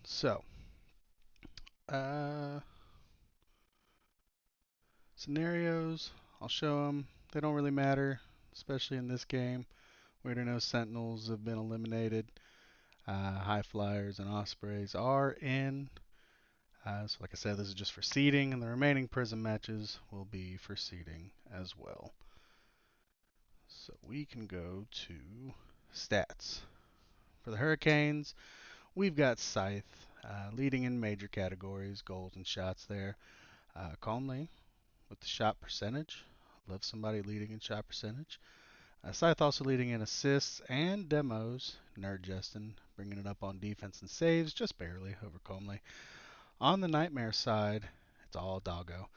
So, uh, scenarios, I'll show them. They don't really matter, especially in this game. We already know Sentinels have been eliminated. High Flyers and Ospreys are in. So like I said, this is just for seeding, and the remaining Prism matches will be for seeding as well. So we can go to stats. For the Hurricanes, we've got Scythe leading in major categories, goals and shots there. Calmly with the shot percentage. Love somebody leading in shot percentage. Scythe also leading in assists and demos. Nerd Justin bringing it up on defense and saves, just barely over Comley. On the Nightmare side, it's all Doggo.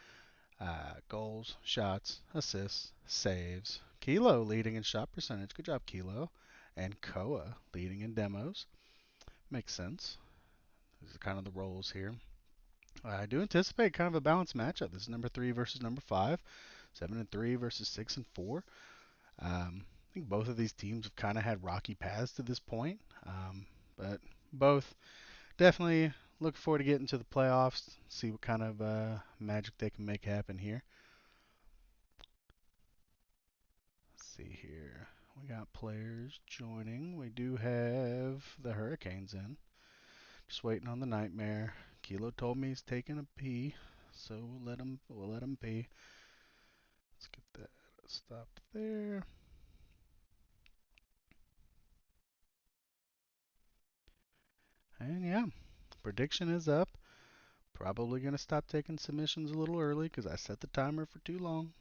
Goals, shots, assists, saves. Kilo leading in shot percentage. Good job, Kilo. And Koa leading in demos. Makes sense. These are kind of the roles here. I do anticipate kind of a balanced matchup. This is number 3 versus number 5. 7 and 3 versus 6 and 4. I think both of these teams have kind of had rocky paths to this point. But both definitely look forward to getting to the playoffs, see what kind of magic they can make happen here. Let's see here. We got players joining. We do have the Hurricanes in. Just waiting on the Nightmare. Kilo told me he's taking a pee, so we'll let him pee. Let's get that stopped there. And yeah, prediction is up. Probably going to stop taking submissions a little early because I set the timer for too long.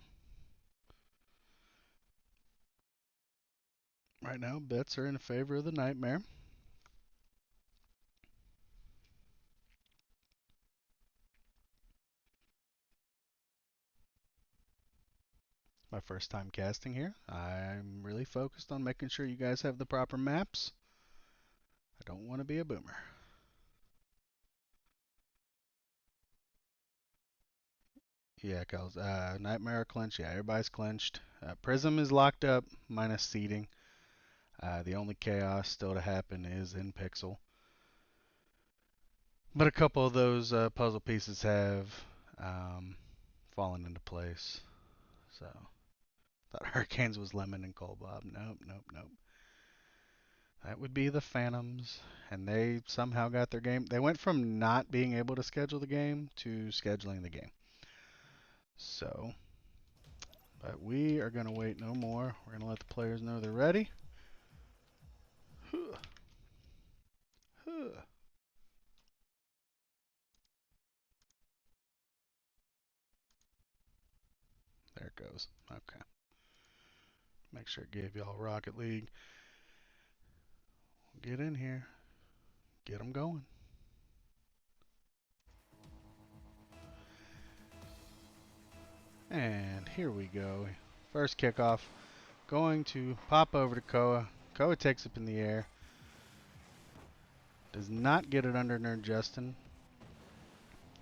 Right now, bets are in favor of the Nightmare. My first time casting here. I'm really focused on making sure you guys have the proper maps. I don't want to be a boomer. Yeah, Kels. Nightmare clinch. Yeah, everybody's clinched. Prism is locked up, minus seeding. The only chaos still to happen is in Pixel. But a couple of those puzzle pieces have fallen into place. So, thought Hurricanes was Lemon and Cold Bob. Nope, nope, nope. That would be the Phantoms, and they somehow got their game. They went from not being able to schedule the game to scheduling the game. So, but we are going to wait no more. We're going to let the players know they're ready. Huh. Huh. There it goes. Okay. Make sure it gave y'all Rocket League. Get in here. Get them going. And here we go. First kickoff. Going to pop over to Koa. Koa takes up in the air. Does not get it under Nerd Justin.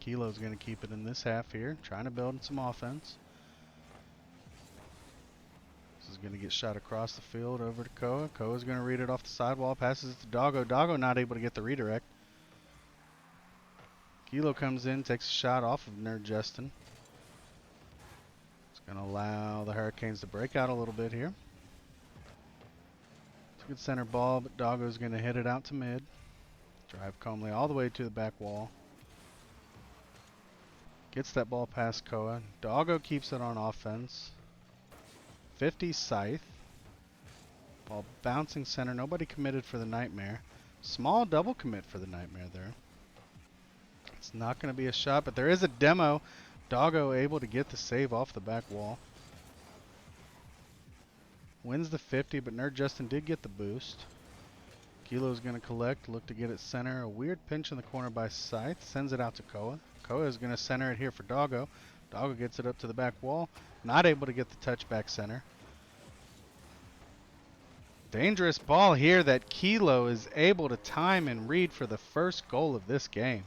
Kilo's going to keep it in this half here. Trying to build some offense. This is going to get shot across the field over to Koa. Koa's going to read it off the sidewall. Passes it to Doggo. Doggo not able to get the redirect. Kilo comes in, takes a shot off of Nerd Justin. It's going to allow the Hurricanes to break out a little bit here. It's a good center ball, but Doggo's going to hit it out to mid. Drive Comley all the way to the back wall. Gets that ball past Koa. Doggo keeps it on offense. 50 Scythe. Ball bouncing center. Nobody committed for the Nightmare. Small double commit for the Nightmare there. It's not going to be a shot, but there is a demo. Doggo able to get the save off the back wall. Wins the 50, but Nerd Justin did get the boost. Kilo's going to collect, look to get it center. A weird pinch in the corner by Scythe. Sends it out to Koa. Koa is going to center it here for Doggo. Doggo gets it up to the back wall. Not able to get the touchback center. Dangerous ball here that Kilo is able to time and read for the first goal of this game.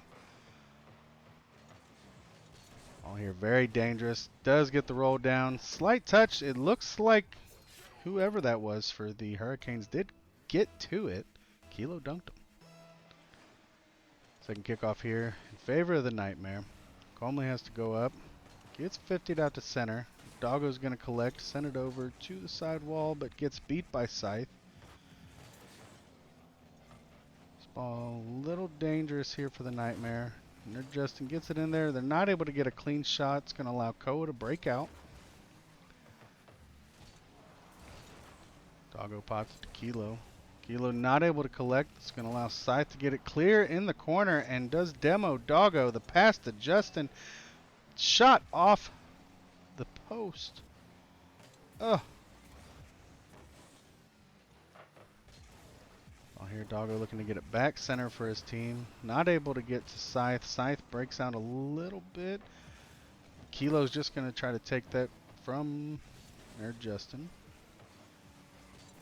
Ball here very dangerous. Does get the roll down. Slight touch. It looks like whoever that was for the Hurricanes did get to it. Kilo dunked him. Second kickoff here in favor of the Nightmare. Calmly has to go up. Gets 50'd out to center. Doggo's going to collect, send it over to the side wall, but gets beat by Scythe. This ball a little dangerous here for the Nightmare. And Justin gets it in there. They're not able to get a clean shot. It's going to allow Koa to break out. Doggo pops it to Kilo. Kilo not able to collect. It's going to allow Scythe to get it clear in the corner and does demo Doggo. The pass to Justin. Shot off the post. Ugh. Well, here Doggo looking to get it back center for his team. Not able to get to Scythe. Scythe breaks out a little bit. Kilo's just going to try to take that from Nerd Justin.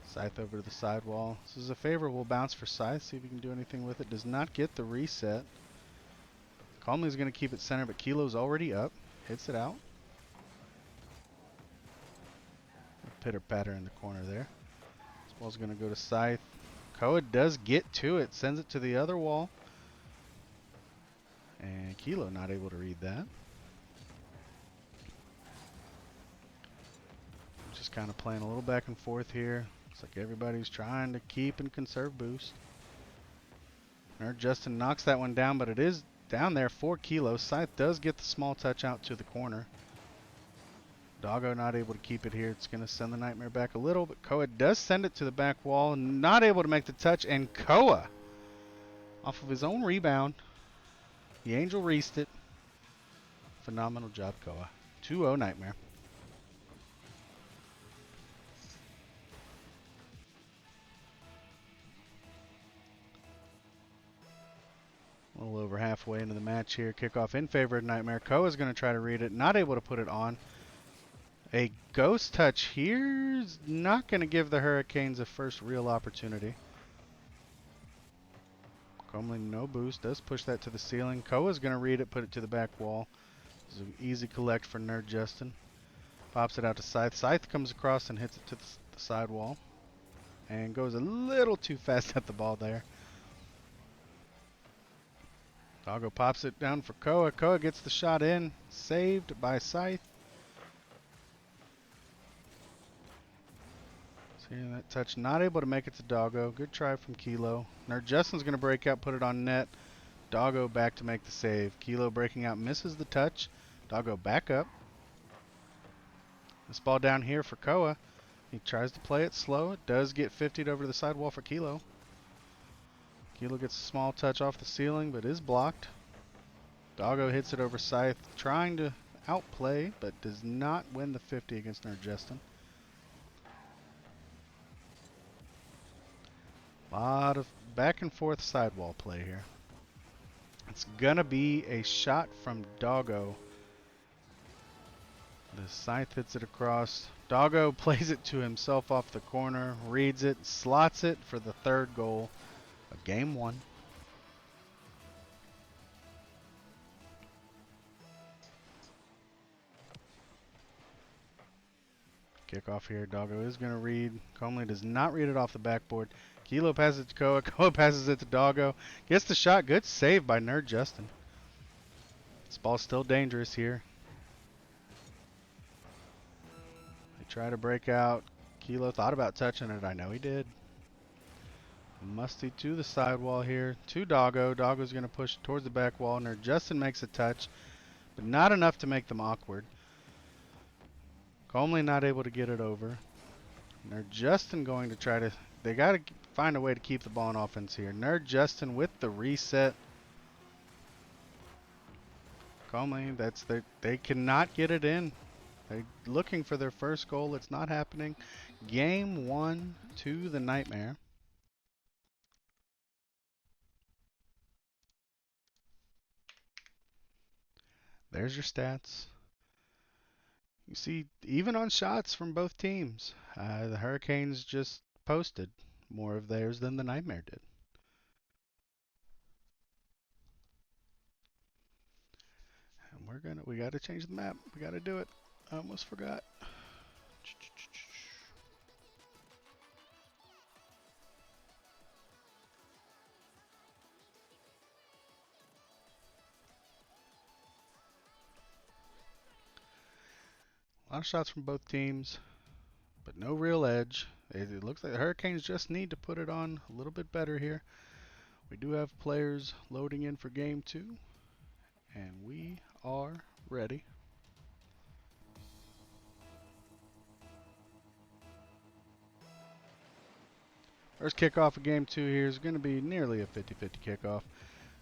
Scythe over to the sidewall. This is a favorable bounce for Scythe. See if he can do anything with it. Does not get the reset. Calmly's going to keep it center, but Kilo's already up. Hits it out. Pitter patter in the corner there. This ball's going to go to Scythe. Koa does get to it. Sends it to the other wall. And Kilo not able to read that. Just kind of playing a little back and forth here. Looks like everybody's trying to keep and conserve boost. Nerd Justin knocks that one down, but it is down there for Kilo. Scythe does get the small touch out to the corner. Doggo not able to keep it here. It's going to send the Nightmare back a little, but Koa does send it to the back wall. Not able to make the touch, and Koa, off of his own rebound, the Angel reaced it. Phenomenal job, Koa. 2-0 Nightmare. A little over halfway into the match here. Kickoff in favor of Nightmare. Koa's going to try to read it. Not able to put it on. A ghost touch here is not going to give the Hurricanes a first real opportunity. Comely no boost. Does push that to the ceiling. Koa's going to read it, put it to the back wall. This is an easy collect for Nerd Justin. Pops it out to Scythe. Scythe comes across and hits it to the side wall. And goes a little too fast at the ball there. Doggo pops it down for Koa. Koa gets the shot in. Saved by Scythe. Seeing that touch. Not able to make it to Doggo. Good try from Kilo. Nerd Justin's going to break out, put it on net. Doggo back to make the save. Kilo breaking out, misses the touch. Doggo back up. This ball down here for Koa. He tries to play it slow. It does get 50'd over to the sidewall for Kilo. Kilo gets a small touch off the ceiling, but is blocked. Doggo hits it over Scythe, trying to outplay, but does not win the 50 against Nerd Justin. A lot of back and forth sidewall play here. It's gonna be a shot from Doggo. The Scythe hits it across. Doggo plays it to himself off the corner, reads it, slots it for the third goal of game one. Kickoff here. Doggo is going to read. Comely does not read it off the backboard. Kilo passes it to Koa. Koa passes it to Doggo. Gets the shot. Good save by Nerd Justin. This ball's still dangerous here. They try to break out. Kilo thought about touching it. I know he did. Musty to the sidewall here. To Doggo. Doggo's going to push towards the back wall. Nerd Justin makes a touch, but not enough to make them awkward. Comely not able to get it over. Nerd Justin going to try to... They got to find a way to keep the ball in offense here. Nerd Justin with the reset. Comely, they cannot get it in. They're looking for their first goal. It's not happening. Game one to the Nightmare. There's your stats. You see, even on shots from both teams, the Hurricanes just posted more of theirs than the Nightmare did. And we got to change the map. We got to do it. I almost forgot. A lot of shots from both teams, but no real edge. It looks like the Hurricanes just need to put it on a little bit better here. We do have players loading in for game 2, and we are ready. First kickoff of game 2 here is going to be nearly a 50-50 kickoff.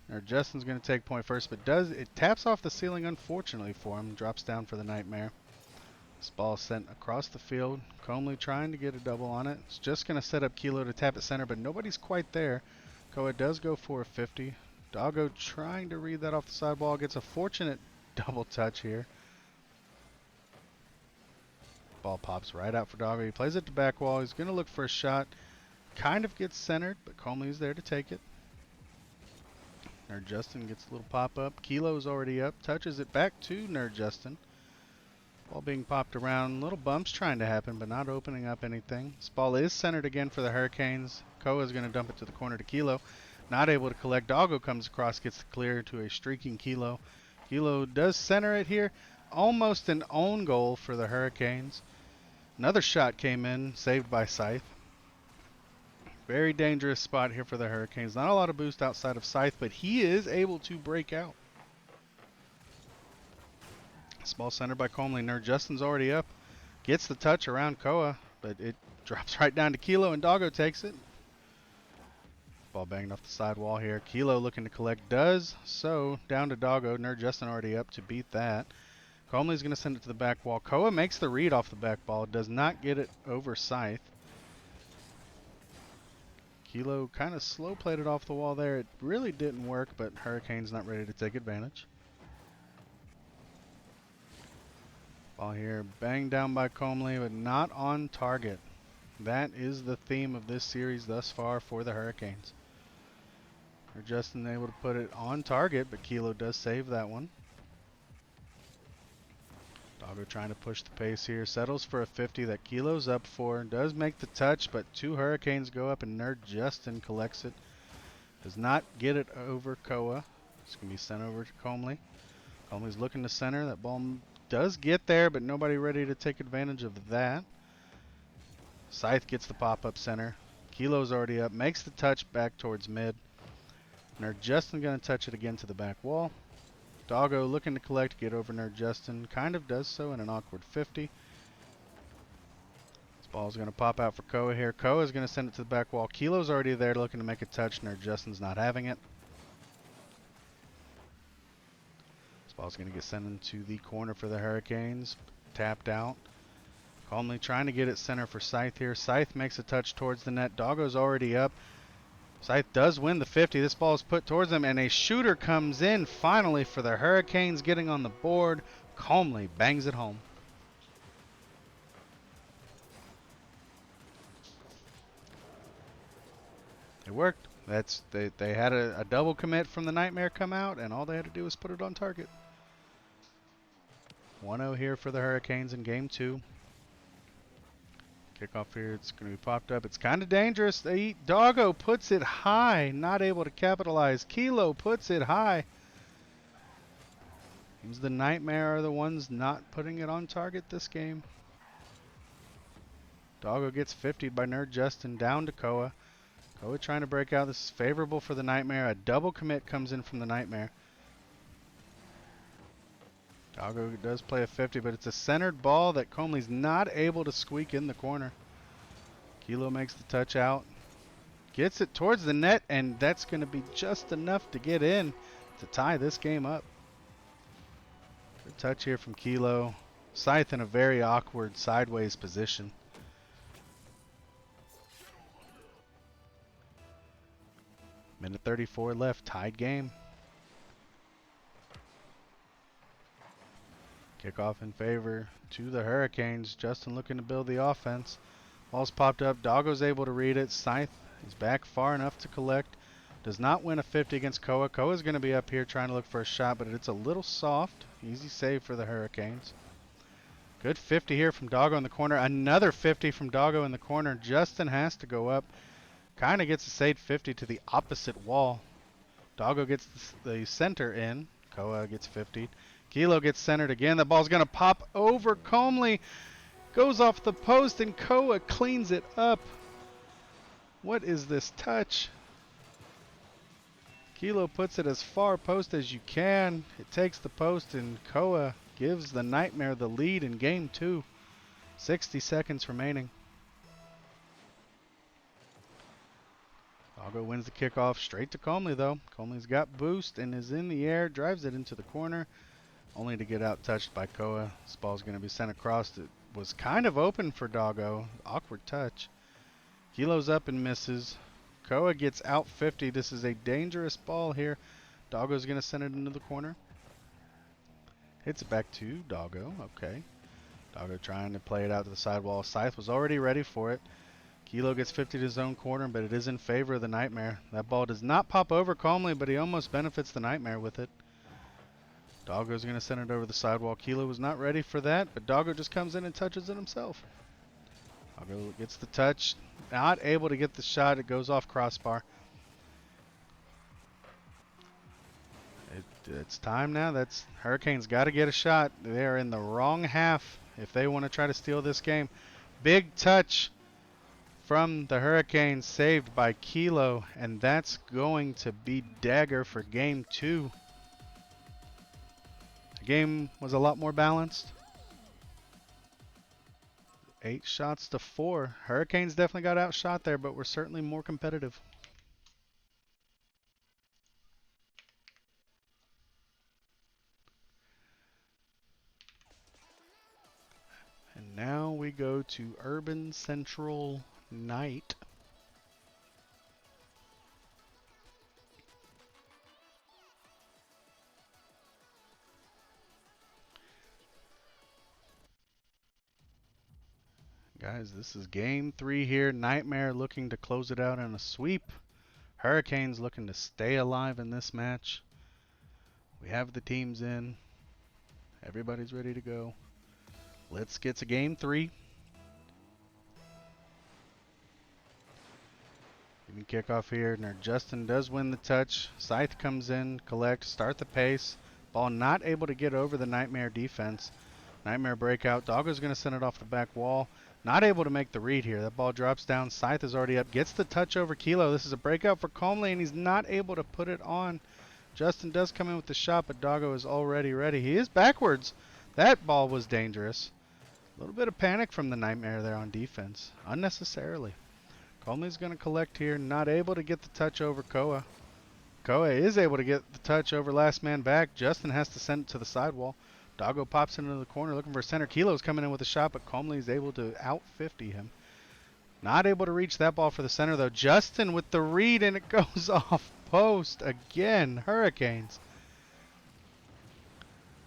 Now Justin's going to take point first, but it taps off the ceiling unfortunately for him. Drops down for the Nightmare. This ball sent across the field. Comley trying to get a double on it. It's just going to set up Kilo to tap at center, but nobody's quite there. Koa does go for a 50. Doggo trying to read that off the side ball. Gets a fortunate double touch here. Ball pops right out for Doggo. He plays it to back wall. He's going to look for a shot. Kind of gets centered, but Comley's there to take it. Nerd Justin gets a little pop up. Kilo's already up. Touches it back to Nerd Justin. Ball being popped around. Little bumps trying to happen, but not opening up anything. This ball is centered again for the Hurricanes. Koa's going to dump it to the corner to Kilo. Not able to collect. Doggo comes across, gets the clear to a streaking Kilo. Kilo does center it here. Almost an own goal for the Hurricanes. Another shot came in, saved by Scythe. Very dangerous spot here for the Hurricanes. Not a lot of boost outside of Scythe, but he is able to break out. Ball centered by Comley. Nerd Justin's already up. Gets the touch around Koa, but it drops right down to Kilo, and Doggo takes it. Ball banged off the side wall here. Kilo looking to collect. Does so. Down to Doggo. Nerd Justin already up to beat that. Comley's going to send it to the back wall. Koa makes the read off the back ball. Does not get it over Scythe. Kilo kind of slow played it off the wall there. It really didn't work, but Hurricane's not ready to take advantage. Ball here banged down by Comley, but not on target. That is the theme of this series thus far for the Hurricanes. They're just able to put it on target, but Kilo does save that one. Doggo trying to push the pace here. Settles for a 50 that Kilo's up for. Does make the touch, but 2 Hurricanes go up and Nerd Justin collects it. Does not get it over Koa. It's going to be sent over to Comley. Comley's looking to center. That ball does get there, but nobody ready to take advantage of that. Scythe gets the pop-up center. Kilo's already up. Makes the touch back towards mid. Nerd Justin going to touch it again to the back wall. Doggo looking to collect, get over Nerd Justin. Kind of does so in an awkward 50. This ball's going to pop out for Koa here. Koa's going to send it to the back wall. Kilo's already there looking to make a touch. Nerd Justin's not having it. This ball's going to get sent into the corner for the Hurricanes. Tapped out. Comley trying to get it center for Scythe here. Scythe makes a touch towards the net. Doggo's already up. Scythe does win the 50. This ball is put towards him, and a shooter comes in finally for the Hurricanes getting on the board. Comley bangs it home. It worked. They had a double commit from the Nightmare come out, and all they had to do was put it on target. 1-0 here for the Hurricanes in game 2. Kickoff here, it's going to be popped up. It's kind of dangerous. Doggo puts it high, not able to capitalize. Kilo puts it high. Seems the Nightmare are the ones not putting it on target this game. Doggo gets 50'd by Nerd Justin down to Koa. Koa trying to break out. This is favorable for the Nightmare. A double commit comes in from the Nightmare. Doggo does play a 50, but it's a centered ball that Comley's not able to squeak in the corner. Kilo makes the touch out. Gets it towards the net, and that's going to be just enough to get in to tie this game up. Good touch here from Kilo. Scythe in a very awkward sideways position. Minute 34 left, tied game. Kickoff in favor to the Hurricanes. Justin looking to build the offense. Ball's popped up. Doggo's able to read it. Scythe is back far enough to collect. Does not win a 50 against Koa. Koa's going to be up here trying to look for a shot, but it's a little soft. Easy save for the Hurricanes. Good 50 here from Doggo in the corner. Another 50 from Doggo in the corner. Justin has to go up. Kind of gets a saved 50 to the opposite wall. Doggo gets the center in. Koa gets 50. Kilo gets centered again. The ball's going to pop over Comley. Goes off the post, and Koa cleans it up. What is this touch? Kilo puts it as far post as you can. It takes the post, and Koa gives the Nightmare the lead in game 2. 60 seconds remaining. Doggo wins the kickoff straight to Comley, though. Comley's got boost and is in the air, drives it into the corner, only to get out touched by Koa. This ball's going to be sent across. It was kind of open for Doggo. Awkward touch. Kilo's up and misses. Koa gets out 50. This is a dangerous ball here. Doggo's going to send it into the corner. Hits it back to Doggo. Okay. Doggo trying to play it out to the sidewall. Scythe was already ready for it. Kilo gets 50 to his own corner, but it is in favor of the Nightmare. That ball does not pop over calmly, but he almost benefits the Nightmare with it. Doggo's going to send it over the sidewall. Kilo was not ready for that, but Doggo just comes in and touches it himself. Doggo gets the touch. Not able to get the shot. It goes off crossbar. It's time now. Hurricanes got to get a shot. They're in the wrong half if they want to try to steal this game. Big touch from the Hurricanes, saved by Kilo, and that's going to be dagger for game 2. The game was a lot more balanced. 8 shots to 4. Hurricanes definitely got outshot there, but were certainly more competitive. And now we go to Urban Central Night. Guys, this is game 3 here. Nightmare looking to close it out in a sweep. Hurricanes looking to stay alive in this match. We have the teams in. Everybody's ready to go. Let's get to game 3. Even kickoff here. Justin does win the touch. Scythe comes in, collects, start the pace. Ball not able to get over the Nightmare defense. Nightmare breakout. Doggo's going to send it off the back wall. Not able to make the read here. That ball drops down. Scythe is already up. Gets the touch over Kilo. This is a breakout for Comley, and he's not able to put it on. Justin does come in with the shot, but Doggo is already ready. He is backwards. That ball was dangerous. A little bit of panic from the Nightmare there on defense. Unnecessarily. Comley's going to collect here. Not able to get the touch over Koa. Koa is able to get the touch over last man back. Justin has to send it to the sidewall. Doggo pops into the corner looking for center. Kilo's coming in with a shot, but Comley is able to out 50 him. Not able to reach that ball for the center, though. Justin with the read, and it goes off post again. Hurricanes.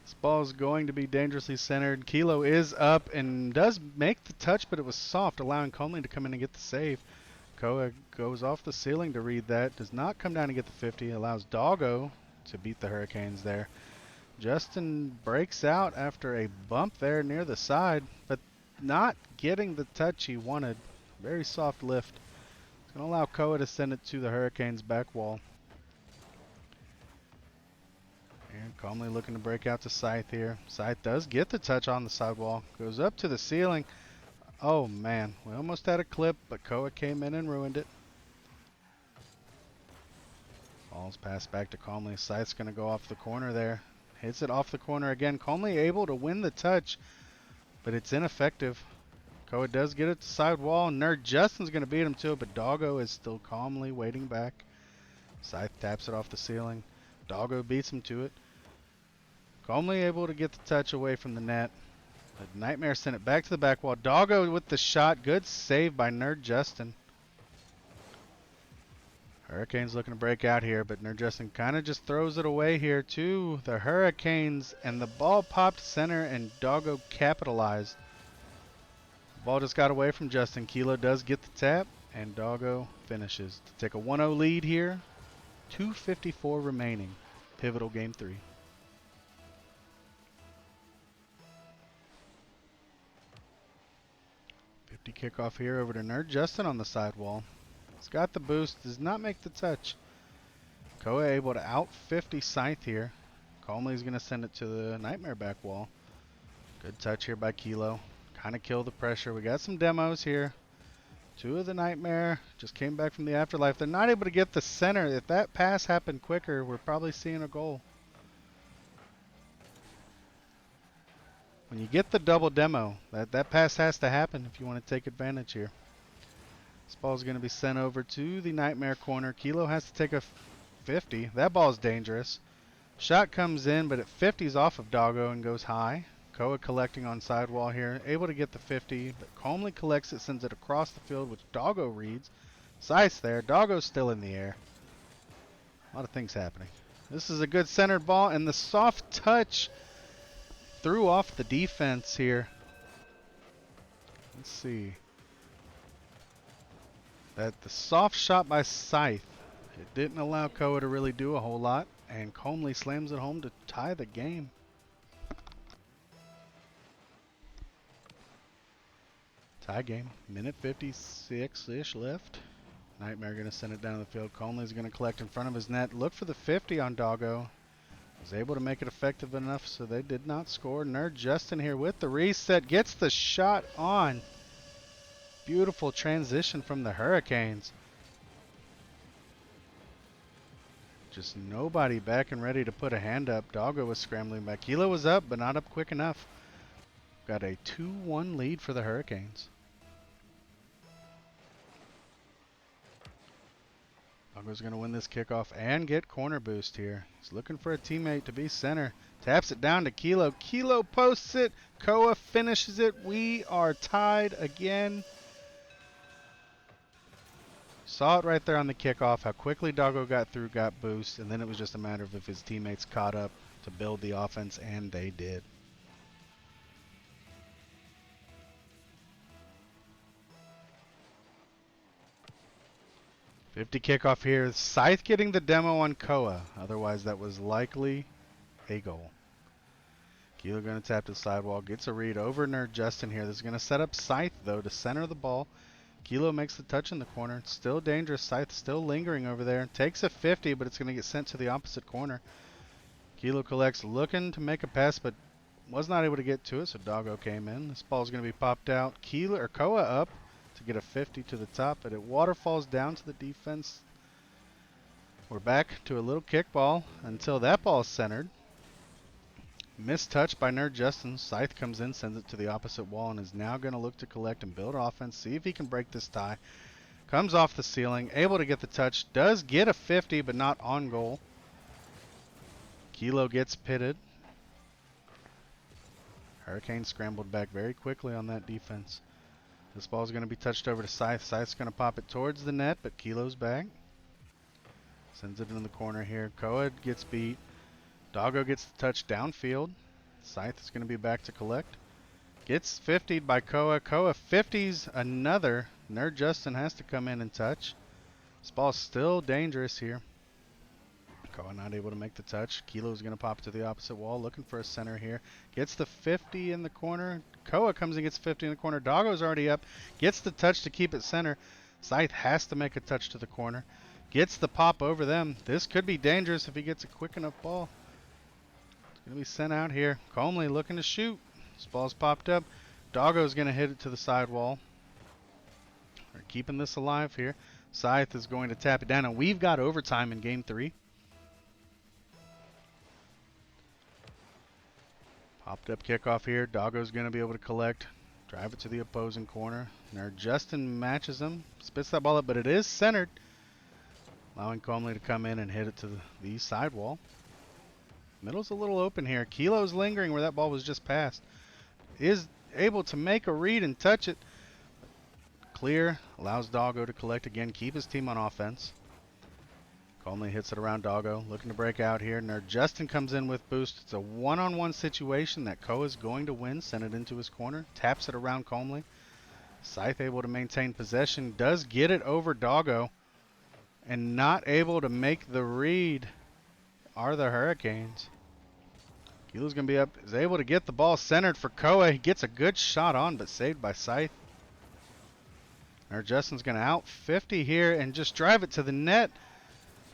This ball is going to be dangerously centered. Kilo is up and does make the touch, but it was soft, allowing Comley to come in and get the save. Koa goes off the ceiling to read that. Does not come down and get the 50. Allows Doggo to beat the Hurricanes there. Justin breaks out after a bump there near the side, but not getting the touch he wanted. Very soft lift. It's going to allow Koa to send it to the Hurricanes' back wall. And Comley looking to break out to Scythe here. Scythe does get the touch on the sidewall. Goes up to the ceiling. Oh man, we almost had a clip, but Koa came in and ruined it. Ball's passed back to Comley. Scythe's going to go off the corner there. Hits it off the corner again. Comley able to win the touch, but it's ineffective. Koa does get it to sidewall. Nerd Justin's going to beat him to it, but Doggo is still calmly waiting back. Scythe taps it off the ceiling. Doggo beats him to it. Comley able to get the touch away from the net. But Nightmare sent it back to the back wall. Doggo with the shot. Good save by Nerd Justin. Hurricanes looking to break out here, but Nerd Justin kind of just throws it away here to the Hurricanes, and the ball popped center, and Doggo capitalized. The ball just got away from Justin. Kilo does get the tap, and Doggo finishes to take a 1-0 lead here. 2:54 remaining. Pivotal game 3. Kickoff here over to Nerd Justin on the sidewall. He's got the boost, does not make the touch. Koa able to out 50 Scythe here. Comley's going to send it to the Nightmare back wall. Good touch here by Kilo. Kind of kill the pressure. We got some demos here. Two of the Nightmare just came back from the afterlife. They're not able to get the center. If that pass happened quicker, we're probably seeing a goal. When you get the double demo, that pass has to happen if you want to take advantage here. This ball is going to be sent over to the Nightmare corner. Kilo has to take a 50. That ball is dangerous. Shot comes in, but it 50s off of Doggo and goes high. Koa collecting on sidewall here, able to get the 50, but calmly collects it, sends it across the field, which Doggo reads. Scythe's there. Doggo's still in the air. A lot of things happening. This is a good centered ball, and the soft touch threw off the defense here. Let's see. The soft shot by Scythe, it didn't allow Koa to really do a whole lot, and Comley slams it home to tie the game. Tie game. Minute 56-ish left. Nightmare going to send it down the field. Comley's going to collect in front of his net. Look for the 50 on Doggo. Was able to make it effective enough, so they did not score. Nerd Justin here with the reset. Gets the shot on. Beautiful transition from the Hurricanes. Just nobody back and ready to put a hand up. Doggo was scrambling back. Kilo was up, but not up quick enough. Got a 2-1 lead for the Hurricanes. Doggo's going to win this kickoff and get corner boost here. He's looking for a teammate to be center. Taps it down to Kilo. Kilo posts it. Koa finishes it. We are tied again. Saw it right there on the kickoff, how quickly Doggo got through, got boost, and then it was just a matter of if his teammates caught up to build the offense, and they did. .50 kickoff here. Scythe getting the demo on Koa. Otherwise, that was likely a goal. Kilo going to tap to the sidewall. Gets a read over Nerd Justin here. This is going to set up Scythe, though, to center the ball. Kilo makes the touch in the corner. It's still dangerous. Scythe still lingering over there. Takes a 50, but it's going to get sent to the opposite corner. Kilo collects, looking to make a pass, but was not able to get to it, so Doggo came in. This ball is going to be popped out. Koa up to get a 50 to the top, but it waterfalls down to the defense. We're back to a little kickball until that ball is centered. Missed touch by Nerd Justin. Scythe comes in, sends it to the opposite wall, and is now going to look to collect and build offense, see if he can break this tie. Comes off the ceiling, able to get the touch, does get a 50, but not on goal. Kilo gets pitted. Hurricane scrambled back very quickly on that defense. This ball is going to be touched over to Scythe. Scythe's going to pop it towards the net, but Kilo's back. Sends it in the corner here. Koa gets beat. Doggo gets the touch downfield. Scythe is going to be back to collect. Gets 50'd by Koa. Koa 50's another. Nerd Justin has to come in and touch. This ball's still dangerous here. Koa not able to make the touch. Kilo's going to pop it to the opposite wall, looking for a center here. Gets the 50 in the corner. Koa comes and gets 50 in the corner. Doggo's already up. Gets the touch to keep it center. Scythe has to make a touch to the corner. Gets the pop over them. This could be dangerous if he gets a quick enough ball. It's going to be sent out here. Comley looking to shoot. This ball's popped up. Doggo's going to hit it to the sidewall. We're keeping this alive here. Scythe is going to tap it down, and we've got overtime in game 3. Popped up kickoff here. Doggo's going to be able to collect. Drive it to the opposing corner. Nerd Justin matches him. Spits that ball up, but it is centered. Allowing Comley to come in and hit it to the sidewall. Middle's a little open here. Kilo's lingering where that ball was just passed. Is able to make a read and touch it. Clear. Allows Doggo to collect again. Keep his team on offense. Comley hits it around Doggo. Looking to break out here. Nerd Justin comes in with boost. It's a one-on-one situation that Koa is going to win. Send it into his corner. Taps it around Comley. Scythe able to maintain possession. Does get it over Doggo. And not able to make the read are the Hurricanes. Kilo's going to be up. Is able to get the ball centered for Koa. He gets a good shot on, but saved by Scythe. Nerd Justin's going to out 50 here and just drive it to the net.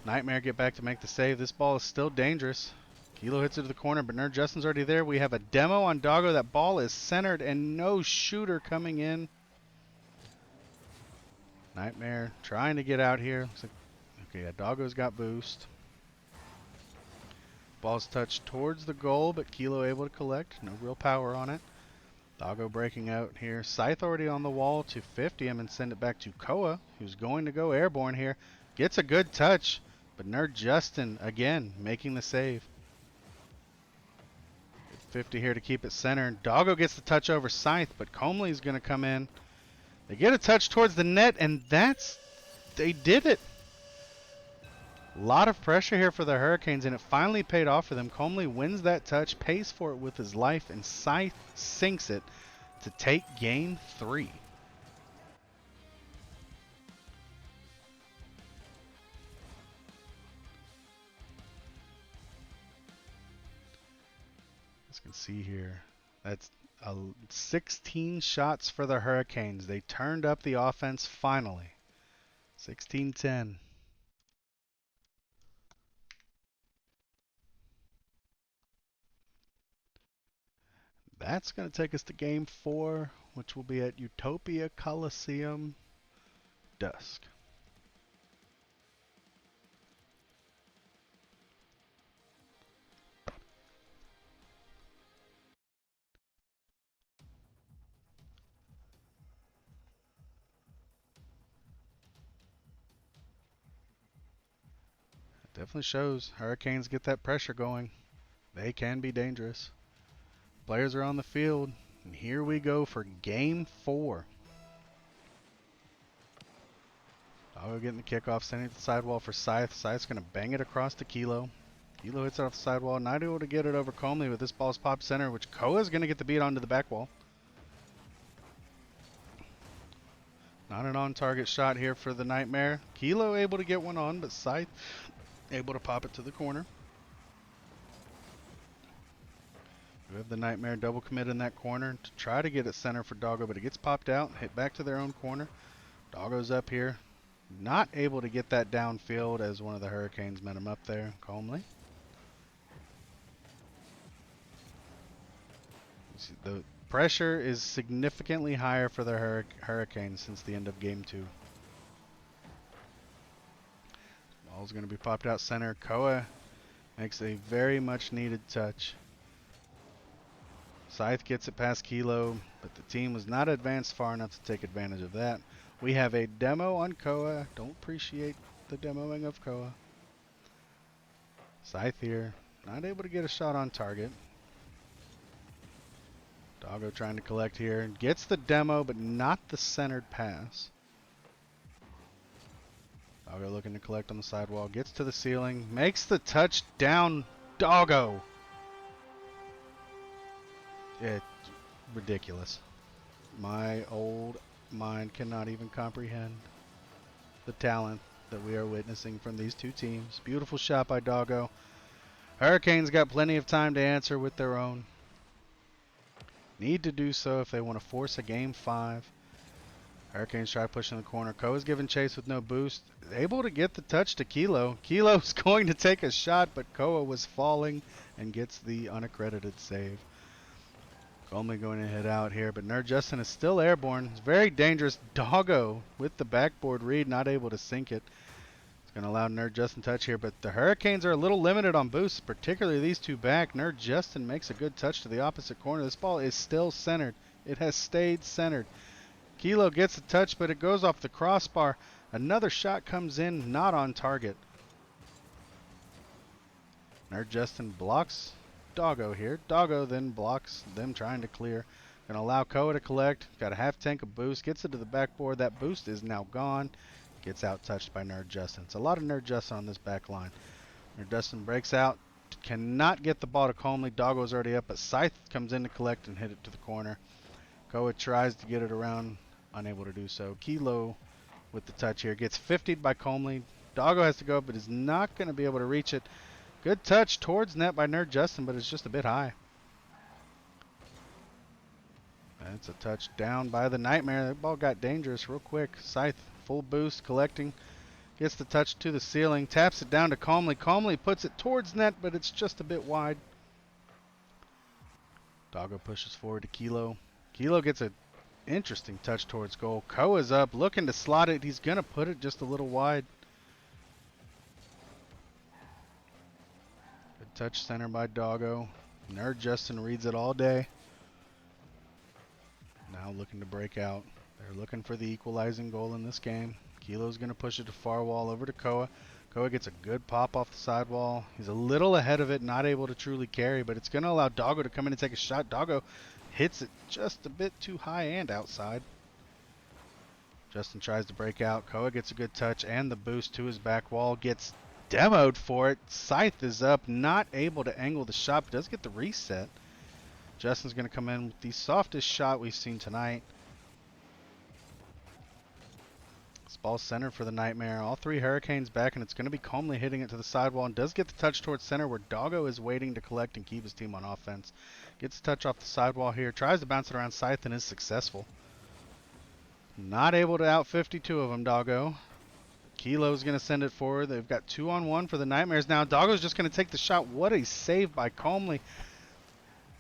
Nightmare get back to make the save. This ball is still dangerous. Kilo hits it to the corner, but Nerd Justin's already there. We have a demo on Doggo. That ball is centered and no shooter coming in. Nightmare trying to get out here. Looks like, okay, yeah, Doggo's got boost. Ball's touched towards the goal, but Kilo able to collect. No real power on it. Doggo breaking out here. Scythe already on the wall to 50 him and send it back to Koa, who's going to go airborne here. Gets a good touch, but Nerd Justin again making the save. 50 here to keep it centered. Doggo gets the touch over Scythe, but Comley's going to come in. They get a touch towards the net, and they did it. A lot of pressure here for the Hurricanes, and it finally paid off for them. Comley wins that touch, pays for it with his life, and Scythe sinks it to take game 3. As you can see here, that's 16 shots for the Hurricanes. They turned up the offense finally. 16-10. That's going to take us to game 4, which will be at Utopia Coliseum, dusk. It definitely shows Hurricanes get that pressure going. They can be dangerous. Players are on the field, and here we go for game 4. Doggo getting the kickoff, sending it to the sidewall for Scythe. Scythe's going to bang it across to Kilo. Kilo hits it off the sidewall, not able to get it over Comley with this ball's pop center, which Koa's going to get the beat onto the back wall. Not an on-target shot here for the Nightmare. Kilo able to get one on, but Scythe able to pop it to the corner. We have the Nightmare double commit in that corner to try to get it center for Doggo, but it gets popped out, hit back to their own corner. Doggo's up here, not able to get that downfield as one of the Hurricanes met him up there calmly. The pressure is significantly higher for the Hurricanes since the end of game 2. Ball's going to be popped out center. Koa makes a very much needed touch. Scythe gets it past Kilo, but the team was not advanced far enough to take advantage of that. We have a demo on Koa. Don't appreciate the demoing of Koa. Scythe here, not able to get a shot on target. Doggo trying to collect here. Gets the demo, but not the centered pass. Doggo looking to collect on the sidewall. Gets to the ceiling. Makes the touch down. Doggo. It's ridiculous. My old mind cannot even comprehend the talent that we are witnessing from these two teams. Beautiful shot by Doggo. Hurricanes got plenty of time to answer with their own. Need to do so if they want to force a game 5. Hurricanes try pushing the corner. Koa's giving chase with no boost. Able to get the touch to Kilo. Kilo's going to take a shot, but Koa was falling and gets the unaccredited save. Comley going to hit out here, but Nerd Justin is still airborne. It's very dangerous. Doggo with the backboard read, not able to sink it. It's going to allow Nerd Justin touch here, but the Hurricanes are a little limited on boosts, particularly these two back. Nerd Justin makes a good touch to the opposite corner. This ball is still centered. It has stayed centered. Kilo gets a touch, but it goes off the crossbar. Another shot comes in, not on target. Nerd Justin blocks Doggo here. Doggo then blocks them trying to clear. Gonna allow Koa to collect. Got a half tank of boost. Gets it to the backboard. That boost is now gone. Gets out touched by Nerd Justin. It's a lot of Nerd Justin on this back line. Nerd Justin breaks out. Cannot get the ball to Comley. Doggo's already up, but Scythe comes in to collect and hit it to the corner. Koa tries to get it around. Unable to do so. Kilo with the touch here. Gets 50'd by Comley. Doggo has to go, but is not going to be able to reach it. Good touch towards net by Nerd Justin, but it's just a bit high. That's a touch down by the Nightmare. That ball got dangerous real quick. Scythe, full boost, collecting. Gets the touch to the ceiling, taps it down to Calmly. Calmly puts it towards net, but it's just a bit wide. Doggo pushes forward to Kilo. Kilo gets an interesting touch towards goal. Koa's up, looking to slot it. He's going to put it just a little wide. Good touch center by Doggo. Nerd Justin reads it all day. Now looking to break out. They're looking for the equalizing goal in this game. Kilo's going to push it to far wall over to Koa. Koa gets a good pop off the sidewall. He's a little ahead of it, not able to truly carry, but it's going to allow Doggo to come in and take a shot. Doggo hits it just a bit too high and outside. Justin tries to break out. Koa gets a good touch and the boost to his back wall. Gets demoed for it. Scythe is up, not able to angle the shot, but does get the reset. Justin's going to come in with the softest shot we've seen tonight. This ball's centered for the Nightmare. All three Hurricanes back, and it's going to be Calmly hitting it to the sidewall, and does get the touch towards center where Doggo is waiting to collect and keep his team on offense. Gets the touch off the sidewall here. Tries to bounce it around Scythe and is successful. Not able to out 52 of them, Doggo. Kilo's going to send it forward. They've got 2-on-1 for the Nightmares now. Doggo's just going to take the shot. What a save by Calmly.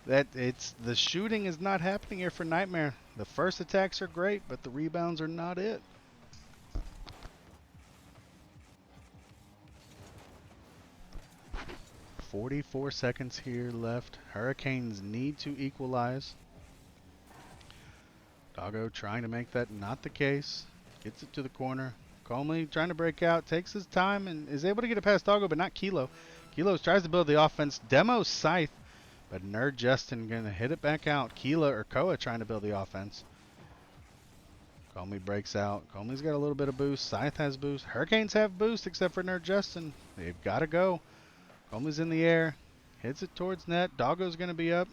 The shooting is not happening here for Nightmare. The first attacks are great, but the rebounds are not it. .44 seconds here left. Hurricanes need to equalize. Doggo trying to make that not the case. Gets it to the corner. Calmly trying to break out. Takes his time and is able to get it past Doggo, but not Kilo. Kilo tries to build the offense. Demo Scythe. But Nerd Justin going to hit it back out. Kilo or Koa trying to build the offense. Calmly breaks out. Calmly's got a little bit of boost. Scythe has boost. Hurricanes have boost except for Nerd Justin. They've got to go. Calmly's in the air. Hits it towards net. Doggo's going to be up.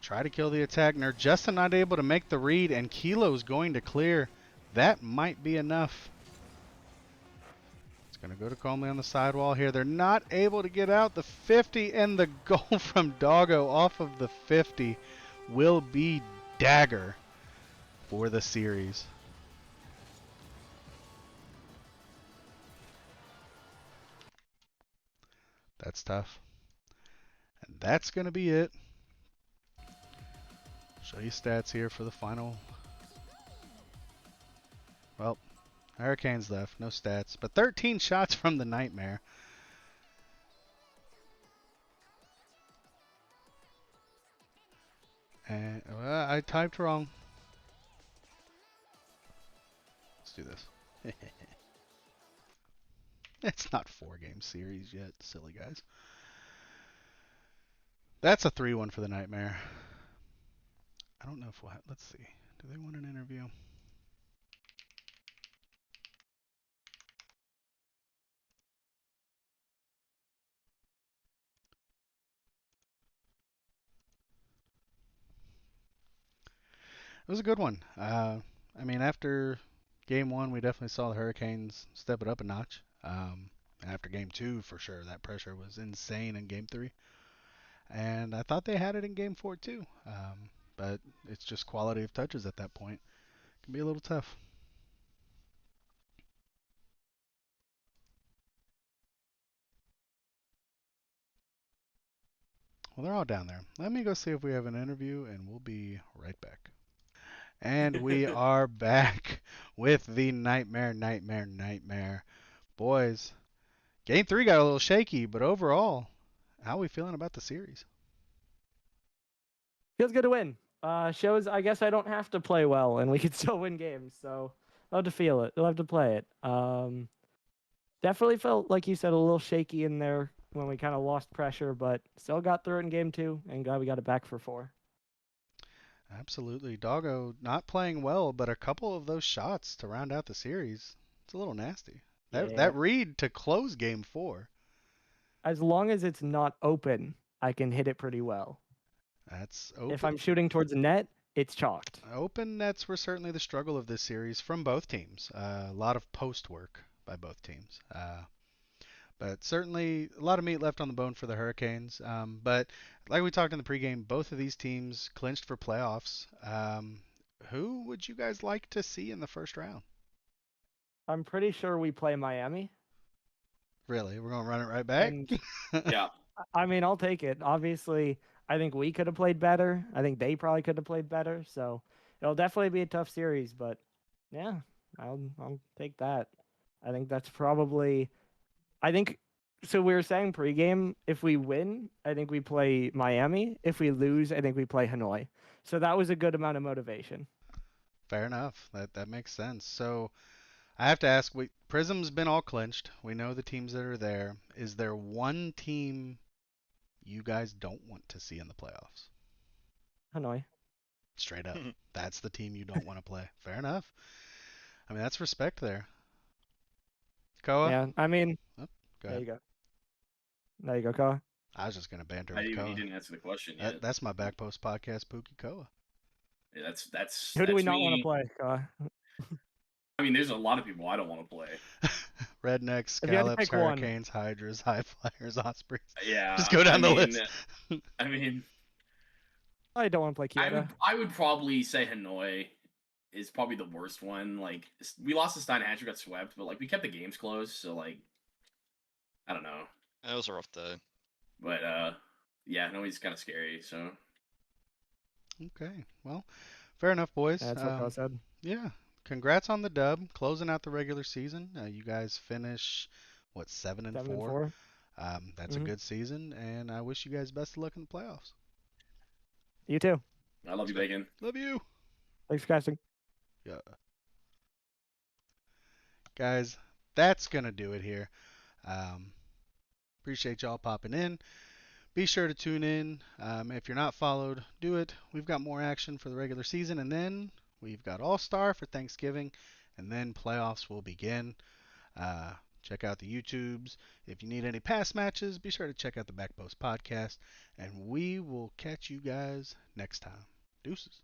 Try to kill the attack. Nerd Justin not able to make the read, and Kilo's going to clear. That might be enough. It's going to go to Calmly on the sidewall here. They're not able to get out. The 50 and the goal from Doggo off of the 50 will be dagger for the series. That's tough. And that's going to be it. Show you stats here for the final. Well, Hurricanes left, no stats, but 13 shots from the Nightmare. And I typed wrong. Let's do this. It's not 4-game series yet, silly guys. That's a 3-1 for the Nightmare. I don't know if we'll have, let's see. Do they want an interview? It was a good one. I mean, after game one, we definitely saw the Hurricanes step it up a notch. After game two, for sure, that pressure was insane in game three. And I thought they had it in game four, too. But it's just quality of touches at that point. It can be a little tough. Well, they're all down there. Let me go see if we have an interview, and we'll be right back. And we are back with the nightmare. Boys, game three got a little shaky, but overall, how are we feeling about the series? Feels good to win. Shows I guess I don't have to play well and we can still win games. So love to feel it. Love to play it. Definitely felt like you said a little shaky in there when we kind of lost pressure, but still got through it in game two and glad we got it back for 4. Absolutely. Doggo not playing well, but a couple of those shots to round out the series. It's a little nasty. That Yeah. that read to close game four. As long as it's not open, I can hit it pretty well. That's If open. I'm shooting towards the net, it's chalked. Open nets were certainly the struggle of this series from both teams. A lot of post work by both teams. But certainly a lot of meat left on the bone for the Hurricanes. But like we talked in the pregame, both of these teams clinched for playoffs. Who would you guys like to see in the first round? I'm pretty sure we play Miami, Really? We're gonna run it right back? and Yeah. I mean, I'll take it. Obviously, I think we could have played better. I think they probably could have played better. So it'll definitely be a tough series, but yeah, I'll take that. I think that's probably. I think so. We were saying pregame. If we win, I think we play Miami. If we lose, I think we play Hanoi. So that was a good amount of motivation. Fair enough. That makes sense. So I have to ask, Prism's been all clinched. We know the teams that are there. Is there one team you guys don't want to see in the playoffs? Hanoi. Straight up. That's the team you don't want to play. Fair enough. I mean, that's respect there. Koa? Yeah, I mean, Oh, go there ahead. you go. There you go, Koa. I was just gonna banter I with didn't even, he Koa. didn't answer the question yet. That's my back post podcast, Pookie Koa. Yeah, Who do we that's not want to me. play, Koa? I mean, there's a lot of people I don't want to play. Rednecks, If you had to Scallops, pick one, Hurricanes, Hydras, High Flyers, Ospreys. Just Yeah, go down the list. I mean, I don't want to play Kyoto. I would probably say Hanoi is probably the worst one. Like, we lost to Stein Hatcher, got swept, but like we kept the games close, so like I don't know. That was a rough day. But yeah, Hanoi's kind of scary. So Okay, well, fair enough, boys. Yeah, that's what Koa said. Yeah, congrats on the dub, closing out the regular season. You guys finish what 7-4. 7-4. That's a good season, and I wish you guys best of luck in the playoffs. You too. I love you, Bacon. Love you. Thanks for casting. Yeah, guys, that's gonna do it here. Appreciate y'all popping in. Be sure to tune in. If you're not followed, do it. We've got more action for the regular season, and then we've got All Star for Thanksgiving, and then playoffs will begin. Check out the YouTubes. If you need any past matches, be sure to check out the Back Post podcast, and we will catch you guys next time. Deuces.